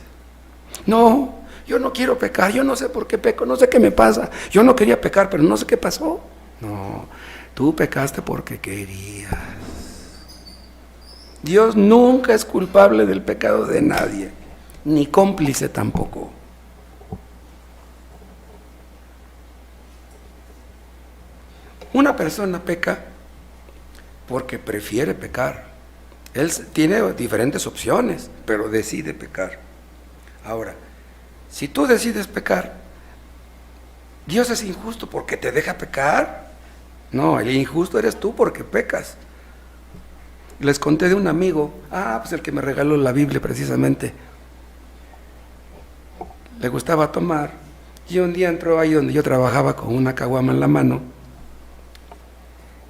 No, yo no quiero pecar, yo no sé por qué peco, no sé qué me pasa. Yo no quería pecar, pero no sé qué pasó. No, tú pecaste porque querías. Dios nunca es culpable del pecado de nadie, ni cómplice tampoco. Una persona peca porque prefiere pecar. Él tiene diferentes opciones, pero decide pecar. Ahora, si tú decides pecar, ¿Dios es injusto porque te deja pecar? No, el injusto eres tú porque pecas. Les conté de un amigo, pues el que me regaló la Biblia precisamente. Le gustaba tomar, y un día entró ahí donde yo trabajaba con una caguama en la mano,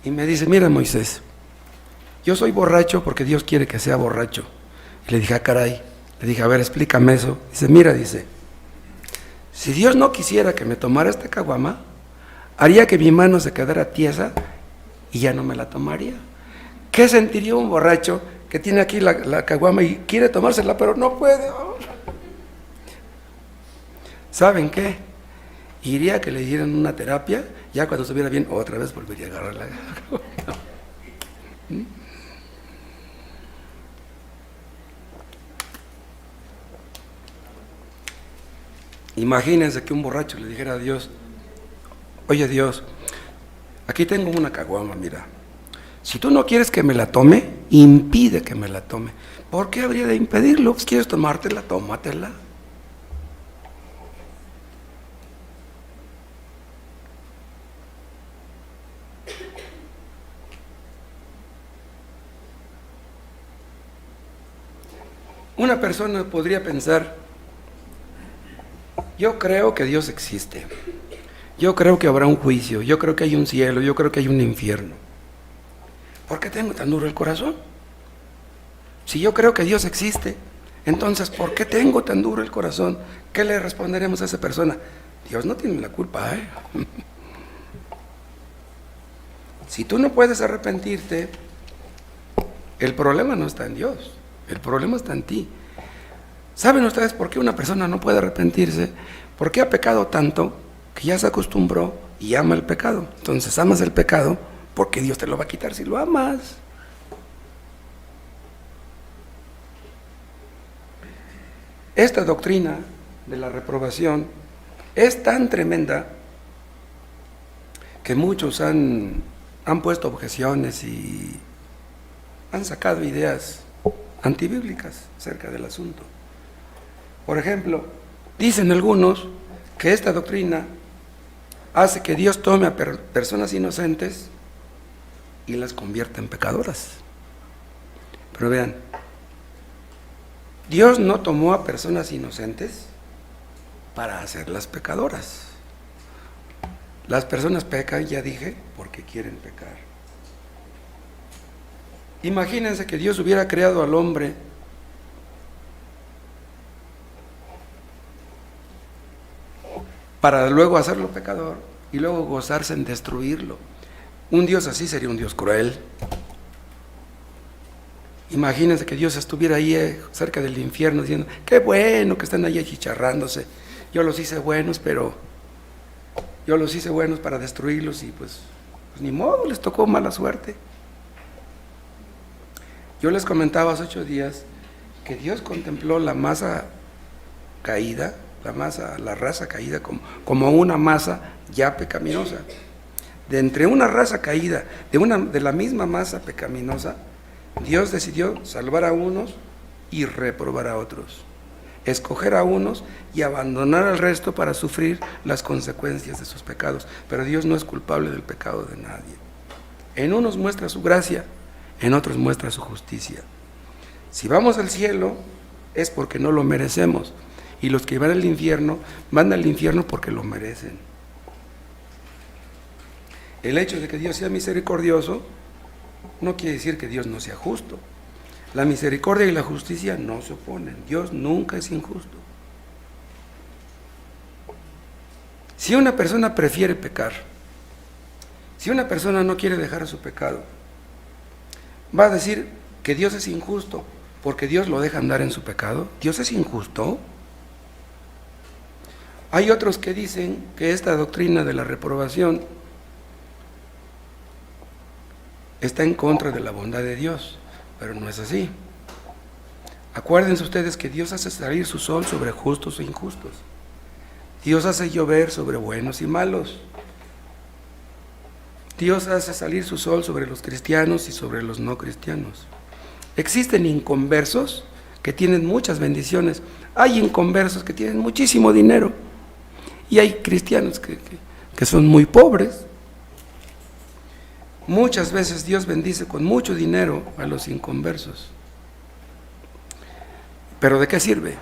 y me dice, mira Moisés, yo soy borracho porque Dios quiere que sea borracho. Y le dije, caray, le dije, a ver, explícame eso. Dice, mira, si Dios no quisiera que me tomara esta caguama, haría que mi mano se quedara tiesa y ya no me la tomaría. ¿Qué sentiría un borracho que tiene aquí la caguama y quiere tomársela, pero no puede? ¿Saben qué? Iría a que le dieran una terapia, ya cuando estuviera bien, otra vez volvería a agarrar la caguama. Imagínense que un borracho le dijera a Dios, oye Dios, aquí tengo una caguama, mira. Si tú no quieres que me la tome, impide que me la tome. ¿Por qué habría de impedirlo? Pues quieres tomártela, tómatela. Una persona podría pensar, yo creo que Dios existe, yo creo que habrá un juicio, yo creo que hay un cielo, yo creo que hay un infierno. ¿Por qué tengo tan duro el corazón? Si yo creo que Dios existe, entonces ¿por qué tengo tan duro el corazón? ¿Qué le responderemos a esa persona? Dios no tiene la culpa, ¿eh? Si tú no puedes arrepentirte, el problema no está en Dios, el problema está en ti. ¿Saben ustedes por qué una persona no puede arrepentirse? Porque ha pecado tanto que ya se acostumbró y ama el pecado. Entonces amas el pecado porque Dios te lo va a quitar si lo amas. Esta doctrina de la reprobación es tan tremenda que muchos han puesto objeciones y han sacado ideas antibíblicas acerca del asunto. Por ejemplo, dicen algunos que esta doctrina hace que Dios tome a personas inocentes y las convierta en pecadoras. Pero vean, Dios no tomó a personas inocentes para hacerlas pecadoras. Las personas pecan, ya dije, porque quieren pecar. Imagínense que Dios hubiera creado al hombre para luego hacerlo pecador y luego gozarse en destruirlo. Un Dios así sería un Dios cruel. Imagínense que Dios estuviera ahí cerca del infierno diciendo, qué bueno que están ahí achicharrándose. Yo los hice buenos, pero yo los hice buenos para destruirlos y pues ni modo, les tocó mala suerte. Yo les comentaba hace 8 días que Dios contempló la masa caída, la raza caída como una masa ya pecaminosa. De entre una raza caída, de la misma masa pecaminosa, Dios decidió salvar a unos y reprobar a otros, escoger a unos y abandonar al resto para sufrir las consecuencias de sus pecados. Pero Dios no es culpable del pecado de nadie. En unos muestra su gracia, en otros muestra su justicia. Si vamos al cielo es porque no lo merecemos, y los que van al infierno porque lo merecen. El hecho de que Dios sea misericordioso no quiere decir que Dios no sea justo. La misericordia y la justicia no se oponen. Dios nunca es injusto. Si una persona prefiere pecar, si una persona no quiere dejar su pecado, va a decir que Dios es injusto porque Dios lo deja andar en su pecado. ¿Dios es injusto? Hay otros que dicen que esta doctrina de la reprobación está en contra de la bondad de Dios, pero no es así. Acuérdense ustedes que Dios hace salir su sol sobre justos e injustos. Dios hace llover sobre buenos y malos. Dios hace salir su sol sobre los cristianos y sobre los no cristianos. Existen inconversos que tienen muchas bendiciones. Hay inconversos que tienen muchísimo dinero. Y hay cristianos que son muy pobres. Muchas veces Dios bendice con mucho dinero a los inconversos. ¿Pero de qué sirve?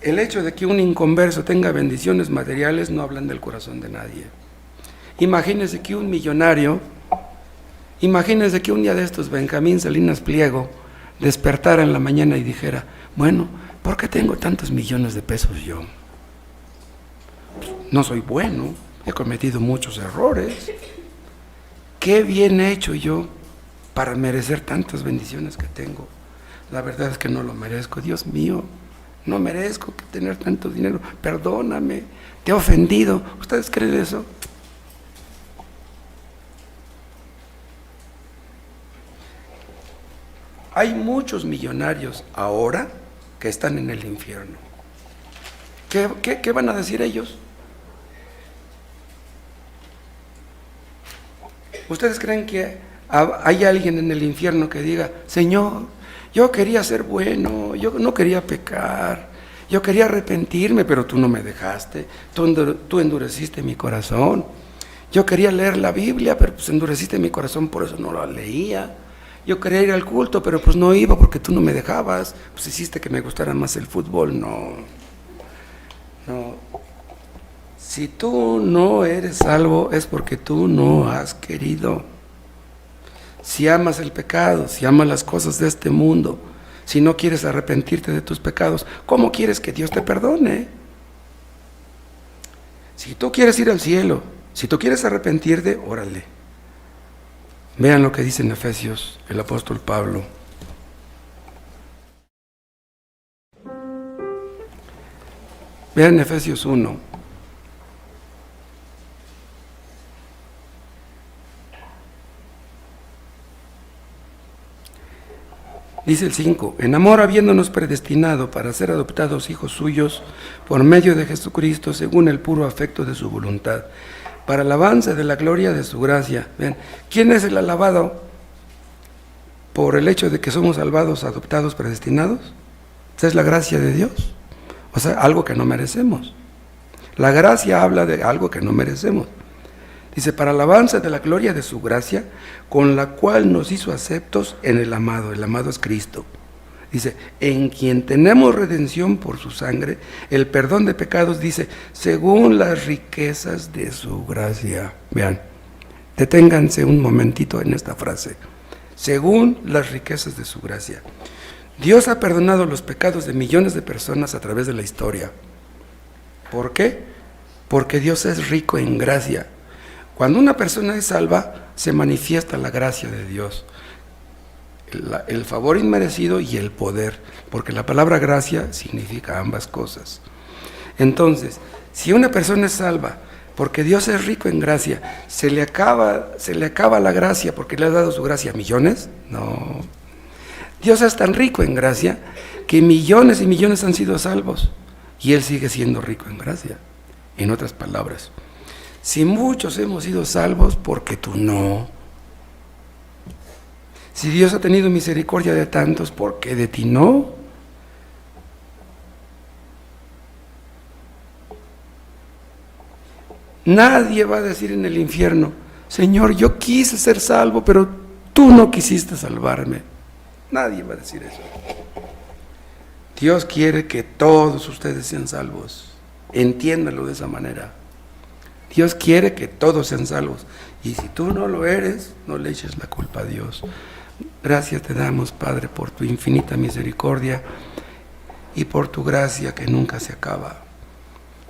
El hecho de que un inconverso tenga bendiciones materiales no hablan del corazón de nadie. Imagínense que un millonario, imagínense que un día de estos Benjamín Salinas Pliego despertara en la mañana y dijera, bueno, ¿por qué tengo tantos millones de pesos yo? No soy bueno, he cometido muchos errores. ¿Qué bien he hecho yo para merecer tantas bendiciones que tengo? La verdad es que no lo merezco. Dios mío, no merezco tener tanto dinero. Perdóname, te he ofendido. ¿Ustedes creen eso? Hay muchos millonarios ahora que están en el infierno. ¿Qué van a decir ellos? ¿Ustedes creen que hay alguien en el infierno que diga, Señor, yo quería ser bueno, yo no quería pecar, yo quería arrepentirme, pero tú no me dejaste, tú endureciste mi corazón, yo quería leer la Biblia, pero pues endureciste mi corazón, por eso no la leía, yo quería ir al culto, pero pues no iba porque tú no me dejabas, pues hiciste que me gustara más el fútbol? No. Si tú no eres salvo es porque tú no has querido. Si amas el pecado, si amas las cosas de este mundo, si no quieres arrepentirte de tus pecados, ¿cómo quieres que Dios te perdone? Si tú quieres ir al cielo, si tú quieres arrepentirte, órale. Vean lo que dice en Efesios el apóstol Pablo. Vean Efesios 1. Dice el 5, en amor habiéndonos predestinado para ser adoptados hijos suyos por medio de Jesucristo según el puro afecto de su voluntad, para alabanza de la gloria de su gracia. Vean, ¿quién es el alabado por el hecho de que somos salvados, adoptados, predestinados? Esa es la gracia de Dios, o sea, algo que no merecemos. La gracia habla de algo que no merecemos. Dice, para alabanza de la gloria de su gracia, con la cual nos hizo aceptos en el amado es Cristo. Dice, en quien tenemos redención por su sangre, el perdón de pecados, dice, según las riquezas de su gracia. Vean, deténganse un momentito en esta frase. Según las riquezas de su gracia. Dios ha perdonado los pecados de millones de personas a través de la historia. ¿Por qué? Porque Dios es rico en gracia. Cuando una persona es salva, se manifiesta la gracia de Dios, el favor inmerecido y el poder, porque la palabra gracia significa ambas cosas. Entonces, si una persona es salva, porque Dios es rico en gracia, ¿se le acaba la gracia porque le ha dado su gracia a millones? No. Dios es tan rico en gracia que millones y millones han sido salvos y Él sigue siendo rico en gracia. En otras palabras, si muchos hemos sido salvos, ¿por qué tú no? Si Dios ha tenido misericordia de tantos, ¿por qué de ti no? Nadie va a decir en el infierno, Señor, yo quise ser salvo, pero tú no quisiste salvarme. Nadie va a decir eso. Dios quiere que todos ustedes sean salvos. Entiéndalo de esa manera. Dios quiere que todos sean salvos. Y si tú no lo eres, no le eches la culpa a Dios. Gracias te damos, Padre, por tu infinita misericordia y por tu gracia que nunca se acaba.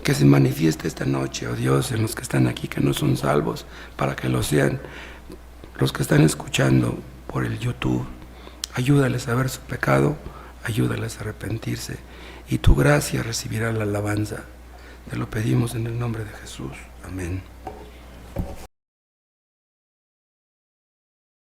Que se manifieste esta noche, oh Dios, en los que están aquí que no son salvos, para que lo sean. Los que están escuchando por el YouTube, ayúdales a ver su pecado, ayúdales a arrepentirse, y tu gracia recibirá la alabanza. Te lo pedimos en el nombre de Jesús. Amén.